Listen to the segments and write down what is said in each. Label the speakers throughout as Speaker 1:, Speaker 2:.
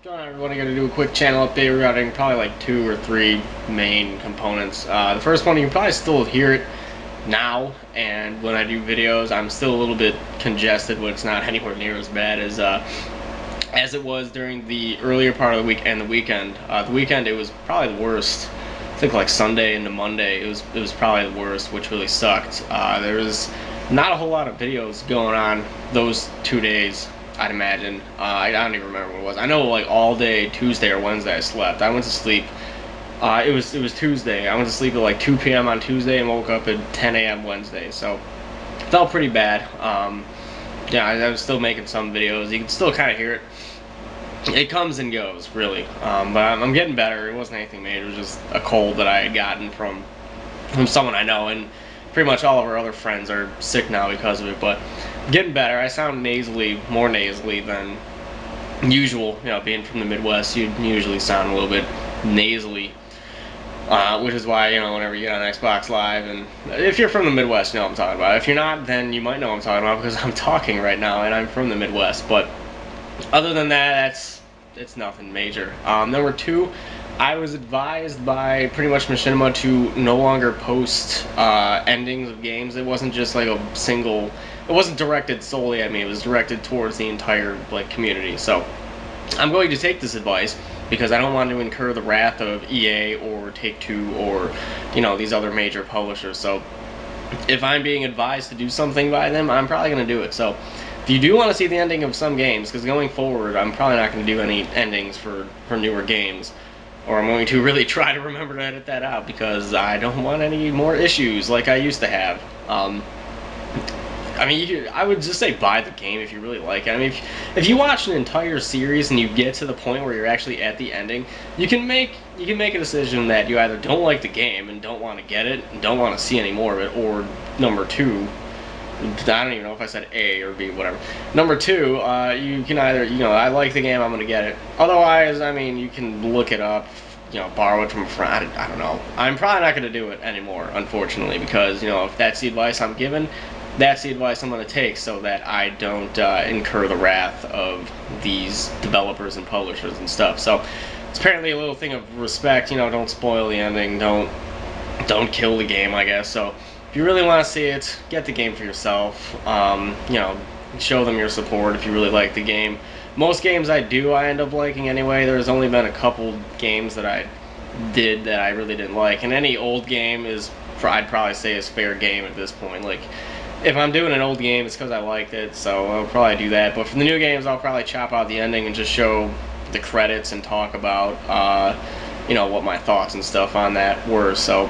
Speaker 1: Going on, everyone, I'm going to do a quick channel update regarding probably like 2 or 3 main components. The first one, you can probably still hear it now, and when I do videos, I'm still a little bit congested, but it's not anywhere near as bad as it was during the earlier part of the week and the weekend. The weekend, it was probably the worst. I think like Sunday into Monday, it was probably the worst, which really sucked. There was not a whole lot of videos going on those 2 days. I'd imagine. I don't even remember what it was. I know like all day Tuesday or Wednesday I slept. I went to sleep. It was Tuesday. I went to sleep at like 2 p.m. on Tuesday and woke up at 10 a.m. Wednesday. So it felt pretty bad. Yeah, I was still making some videos. You can still kind of hear it. It comes and goes, really. But I'm getting better. It wasn't anything major. It was just a cold that I had gotten from someone I know, and pretty much all of our other friends are sick now because of it. But getting better. I sound more nasally than usual. You know, being from the Midwest, you usually sound a little bit nasally, which is why, you know, whenever you get on Xbox Live, and if you're from the Midwest, you know what I'm talking about. If you're not, then you might know what I'm talking about because I'm talking right now and I'm from the Midwest. But other than that, it's nothing major. Number two, I was advised by pretty much Machinima to no longer post endings of games. It wasn't just like a single. It wasn't directed solely at me. It was directed towards the entire like community. So I'm going to take this advice because I don't want to incur the wrath of EA or Take-Two or, you know, these other major publishers. So if I'm being advised to do something by them, I'm probably going to do it. So if you do want to see the ending of some games, because going forward, I'm probably not going to do any endings for newer games, or I'm going to really try to remember to edit that out because I don't want any more issues like I used to have. I mean, I would just say buy the game if you really like it. I mean, if you watch an entire series and you get to the point where you're actually at the ending, you can make a decision that you either don't like the game and don't want to get it and don't want to see any more of it, or number two, I don't even know if I said A or B, whatever. Number two, you can either, you know, I like the game, I'm going to get it. Otherwise, I mean, you can look it up, you know, borrow it from a friend. I don't know. I'm probably not going to do it anymore, unfortunately, because, you know, if that's the advice I'm given, that's the advice I'm going to take so that I don't incur the wrath of these developers and publishers and stuff. So it's apparently a little thing of respect, you know, don't spoil the ending, don't kill the game, I guess. So if you really want to see it, get the game for yourself. You know, show them your support if you really like the game. Most games I end up liking anyway. There's only been a couple games that I did that I really didn't like, and any old game I'd probably say is fair game at this point. Like, if I'm doing an old game, it's because I liked it, so I'll probably do that. But for the new games, I'll probably chop out the ending and just show the credits and talk about, you know, what my thoughts and stuff on that were. So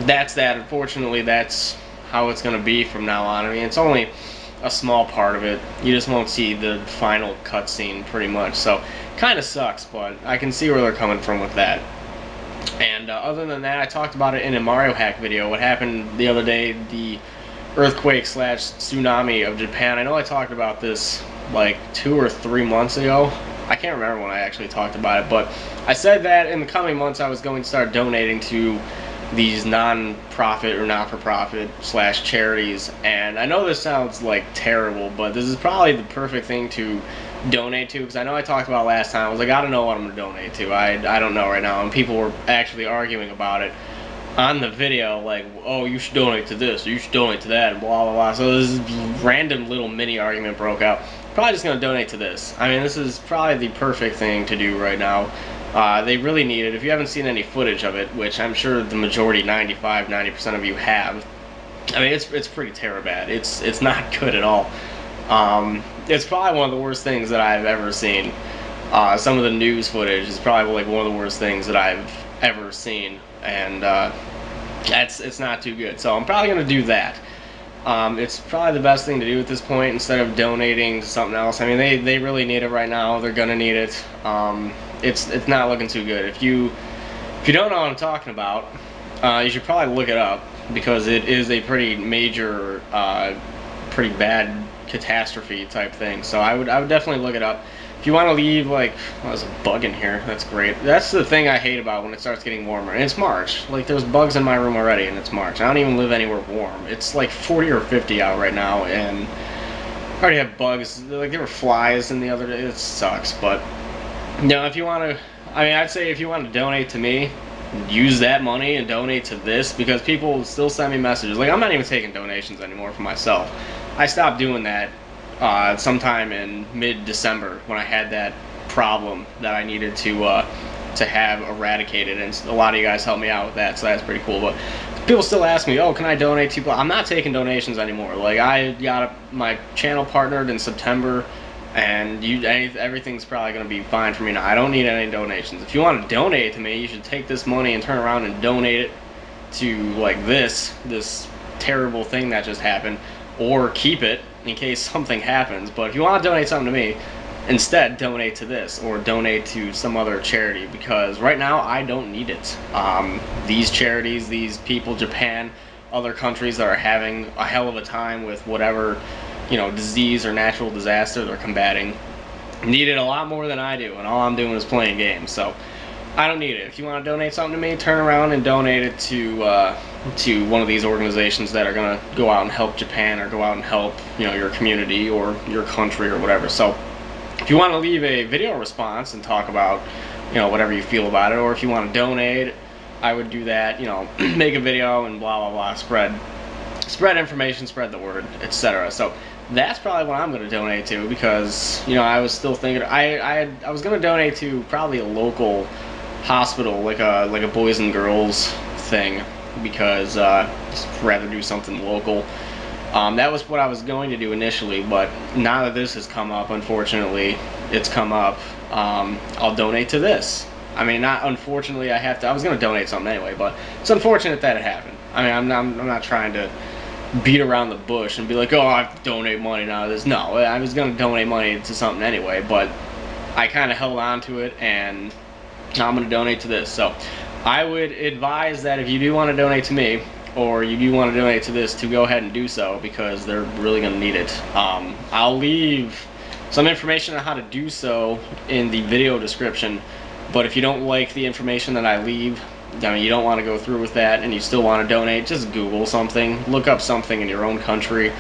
Speaker 1: that's that. Unfortunately, that's how it's going to be from now on. I mean, it's only a small part of it. You just won't see the final cutscene pretty much. So kind of sucks, but I can see where they're coming from with that. And other than that, I talked about it in a Mario Hack video. What happened the other day, the earthquake / tsunami of Japan. I know I talked about this like 2 or 3 months ago. I can't remember when I actually talked about it, but I said that in the coming months I was going to start donating to these non-profit or not-for-profit / charities. And I know this sounds like terrible, but this is probably the perfect thing to donate to, because I know I talked about last time. I was like, I don't know what I'm going to donate to. I don't know right now, and people were actually arguing about it on the video, like, oh, you should donate to this, or you should donate to that, and blah, blah, blah. So this random little mini argument broke out. Probably just going to donate to this. I mean, this is probably the perfect thing to do right now. They really need it. If you haven't seen any footage of it, which I'm sure the majority, 90% of you have, I mean, it's pretty terrible bad. It's not good at all. It's probably one of the worst things that I've ever seen. Some of the news footage is probably like one of the worst things that I've ever seen, and it's not too good. So I'm probably gonna do that. It's probably the best thing to do at this point instead of donating to something else. I mean, they really need it right now. They're gonna need it. It's not looking too good. If you don't know what I'm talking about, you should probably look it up, because it is a pretty major, pretty bad catastrophe type thing. So I would definitely look it up. If you want to leave, like, oh, there's a bug in here. That's great. That's the thing I hate about when it starts getting warmer. And it's March. Like, there's bugs in my room already, and it's March. I don't even live anywhere warm. It's like 40 or 50 out right now, and I already have bugs. Like, there were flies in the other day. It sucks, but Now, if you want to, I mean, I'd say if you want to donate to me, use that money and donate to this, because people still send me messages. Like, I'm not even taking donations anymore for myself. I stopped doing that sometime in mid-December when I had that problem that I needed to have eradicated, and a lot of you guys helped me out with that, so that's pretty cool. But people still ask me, oh, can I donate to people? I'm not taking donations anymore. Like, I got my channel partnered in September, and everything's probably going to be fine for me now. I don't need any donations. If you want to donate to me, you should take this money and turn around and donate it to, like, this terrible thing that just happened, or keep it in case something happens. But if you want to donate something to me, instead donate to this, or donate to some other charity, because right now I don't need it. These charities, these people, Japan, other countries that are having a hell of a time with whatever, you know, disease or natural disaster they're combating, need it a lot more than I do, and all I'm doing is playing games. So I don't need it. If you want to donate something to me, turn around and donate it to one of these organizations that are going to go out and help Japan, or go out and help, you know, your community or your country or whatever. So if you want to leave a video response and talk about, you know, whatever you feel about it, or if you want to donate, I would do that. You know, make a video and blah blah blah, spread information, spread the word, etc. So that's probably what I'm going to donate to, because, you know, I was still thinking I was going to donate to probably a local hospital, like a boys and girls thing, because just rather do something local. That was what I was going to do initially, but now that this has come up, unfortunately, it's come up, I'll donate to this. I mean, not unfortunately, I was going to donate something anyway, but it's unfortunate that it happened. I mean, I'm not trying to beat around the bush and be like, oh, I have to donate money now to this. No, I was going to donate money to something anyway, but I kind of held on to it, and now I'm going to donate to this. So I would advise that if you do want to donate to me, or you do want to donate to this, to go ahead and do so, because they're really going to need it. I'll leave some information on how to do so in the video description, but if you don't like the information that I leave, I mean, you don't want to go through with that, and you still want to donate, just Google something, look up something in your own country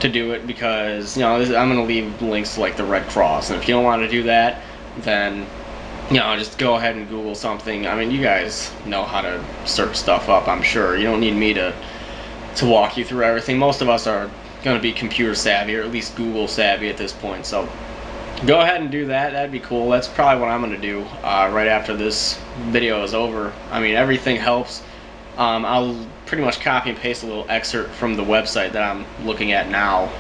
Speaker 1: to do it, because, you know, I'm going to leave links to, like, the Red Cross, and if you don't want to do that, then, you know, just go ahead and Google something. I mean, you guys know how to search stuff up, I'm sure. You don't need me to walk you through everything. Most of us are going to be computer savvy, or at least Google savvy at this point. So go ahead and do that. That'd be cool. That's probably what I'm going to do right after this video is over. I mean, everything helps. I'll pretty much copy and paste a little excerpt from the website that I'm looking at now.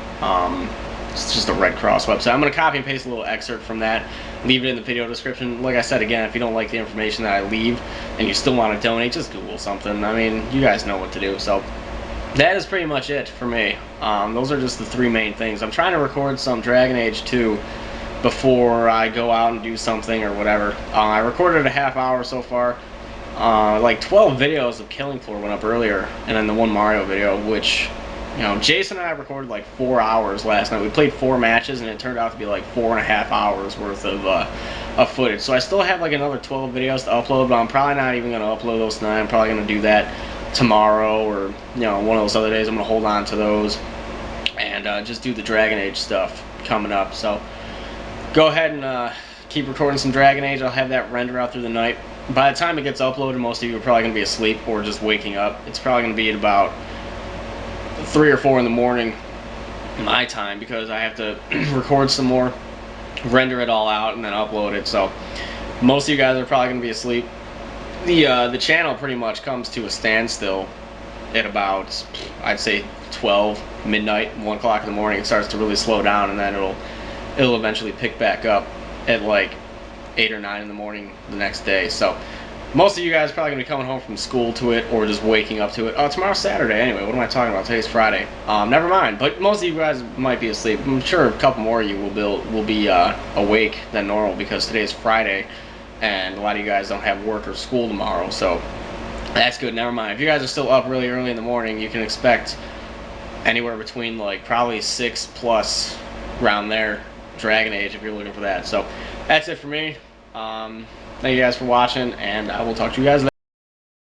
Speaker 1: It's just a Red Cross website. I'm going to copy and paste a little excerpt from that, leave it in the video description. Like I said, again, if you don't like the information that I leave and you still want to donate, just Google something. I mean, you guys know what to do. So that is pretty much it for me. Those are just the three main things. I'm trying to record some Dragon Age 2 before I go out and do something or whatever. I recorded a half hour so far. Like 12 videos of Killing Floor went up earlier, and then the one Mario video, which, you know, Jason and I recorded like 4 hours last night. We played 4 matches, and it turned out to be like 4.5 hours worth of footage. So I still have like another 12 videos to upload, but I'm probably not even going to upload those tonight. I'm probably going to do that tomorrow, or, you know, one of those other days. I'm going to hold on to those and just do the Dragon Age stuff coming up. So go ahead and keep recording some Dragon Age. I'll have that render out through the night. By the time it gets uploaded, most of you are probably going to be asleep or just waking up. It's probably going to be at about 3 or 4 in the morning my time, because I have to record some more, render it all out, and then upload it. So most of you guys are probably going to be asleep. The channel pretty much comes to a standstill at about, I'd say, 12 midnight, 1 o'clock in the morning. It starts to really slow down, and then it'll eventually pick back up at like 8 or 9 in the morning the next day. So most of you guys are probably going to be coming home from school to it, or just waking up to it. Oh, tomorrow's Saturday anyway. What am I talking about? Today's Friday. Never mind. But most of you guys might be asleep. I'm sure a couple more of you will be awake than normal, because today's Friday, and a lot of you guys don't have work or school tomorrow. So that's good. Never mind. If you guys are still up really early in the morning, you can expect anywhere between like probably 6 plus around there Dragon Age if you're looking for that. So that's it for me. Thank you guys for watching, and I will talk to you guys later.